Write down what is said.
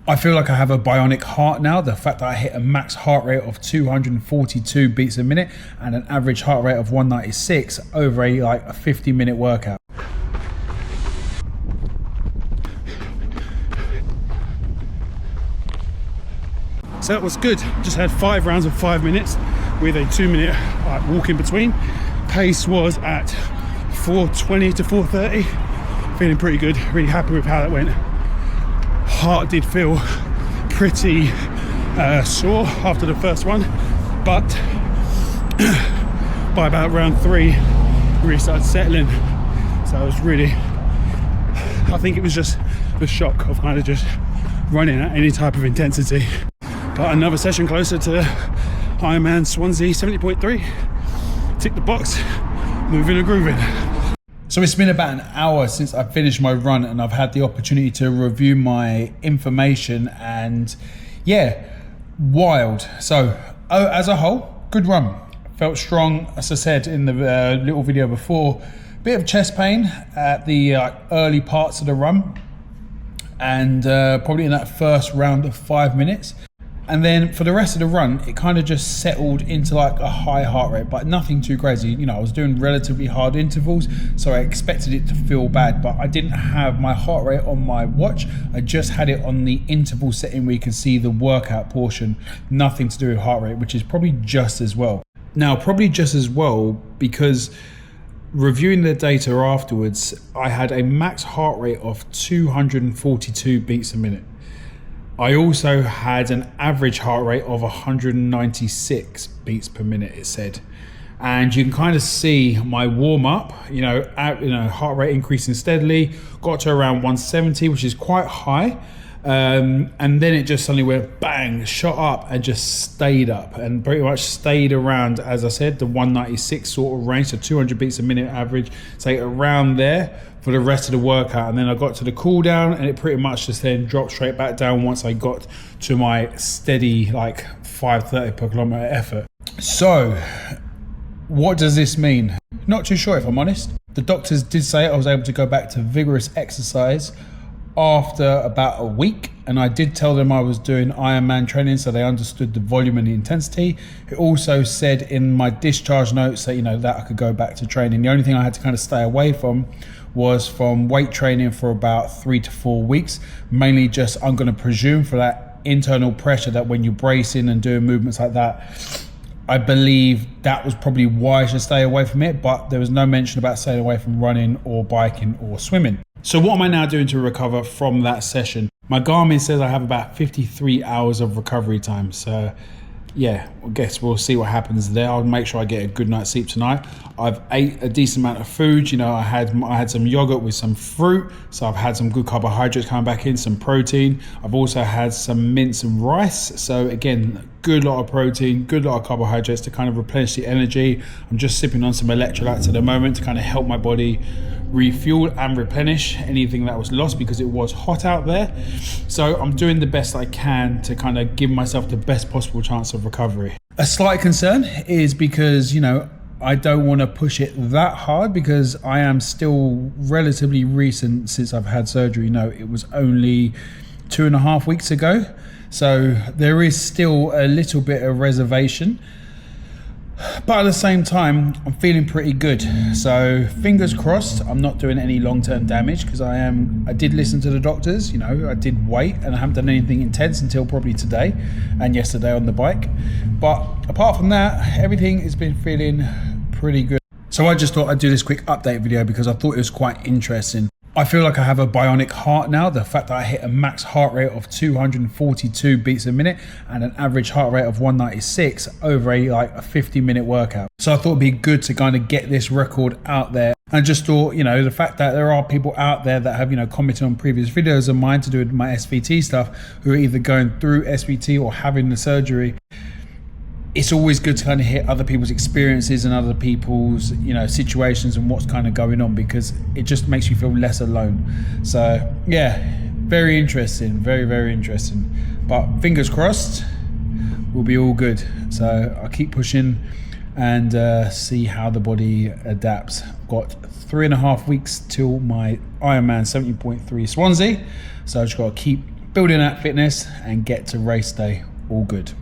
I feel like I have a bionic heart now. The fact that I hit a max heart rate of 242 beats a minute and an average heart rate of 196 over a 50-minute workout. So that was good. Just had 5 rounds of 5 minutes with a 2-minute walk in between. Pace was at 4:20 to 4:30. Feeling pretty good, really happy with how that went. Heart did feel pretty sore after the first one, but by about round 3 we really started settling. So I was really, I think it was just the shock of kind of just running at any type of intensity. But another session closer to Ironman Swansea 70.3. Tick the box, moving and grooving. So it's been about an hour since I finished my run and I've had the opportunity to review my information, and yeah, wild. So as a whole, good run. Felt strong, as I said in the little video before. Bit of chest pain at the early parts of the run, and probably in that first round of 5 minutes. And then for the rest of the run, it kind of just settled into like a high heart rate, but nothing too crazy. You know, I was doing relatively hard intervals, so I expected it to feel bad, but I didn't have my heart rate on my watch. I just had it on the interval setting where you can see the workout portion, nothing to do with heart rate, which is probably just as well. Now, probably just as well, because reviewing the data afterwards, I had a max heart rate of 242 beats a minute. I also had an average heart rate of 196 beats per minute, it said. And you can kind of see my warm up, heart rate increasing steadily, got to around 170, which is quite high. And then it just suddenly went bang, shot up and just stayed up and pretty much stayed around, as I said, the 196 sort of range, so 200 beats a minute average, say around there for the rest of the workout. And then I got to the cool down and it pretty much just then dropped straight back down once I got to my steady 530 per kilometer effort. So what does this mean? Not too sure, if I'm honest. The doctors did say I was able to go back to vigorous exercise after about a week, and I did tell them I was doing Ironman training, so they understood the volume and the intensity. It also said in my discharge notes that that I could go back to training. The only thing I had to kind of stay away from was from weight training for about 3 to 4 weeks, mainly just, I'm going to presume, for that internal pressure that when you're bracing and doing movements like that, I believe that was probably why I should stay away from it, but there was no mention about staying away from running or biking or swimming. So what am I now doing to recover from that session? My Garmin says I have about 53 hours of recovery time. So yeah, I guess we'll see what happens there. I'll make sure I get a good night's sleep tonight. I've ate a decent amount of food. I had some yogurt with some fruit. So I've had some good carbohydrates coming back in, some protein. I've also had some mince and rice. So again, good lot of protein, good lot of carbohydrates to kind of replenish the energy. I'm just sipping on some electrolytes at the moment to kind of help my body refuel and replenish anything that was lost, because it was hot out there. So I'm doing the best I can to kind of give myself the best possible chance of recovery. A slight concern is because, I don't want to push it that hard, because I am still relatively recent since I've had surgery. It was only 2.5 weeks ago. So there is still a little bit of reservation. But at the same time, I'm feeling pretty good. So fingers crossed I'm not doing any long-term damage, because I did listen to the doctors. I did wait and I haven't done anything intense until probably today and yesterday on the bike. But apart from that, everything has been feeling pretty good. So I just thought I'd do this quick update video because I thought it was quite interesting. I feel like I have a bionic heart now. The fact that I hit a max heart rate of 242 beats a minute and an average heart rate of 196 over a 50-minute workout. So I thought it'd be good to kind of get this record out there. I just thought, the fact that there are people out there that have, commented on previous videos of mine to do with my SVT stuff, who are either going through SVT or having the surgery. It's always good to kind of hear other people's experiences and other people's, situations and what's kind of going on, because it just makes you feel less alone. So yeah, very interesting, very, very interesting. But fingers crossed, we'll be all good. So I'll keep pushing and see how the body adapts. I've got 3.5 weeks till my Ironman 70.3 Swansea. So I just got to keep building that fitness and get to race day all good.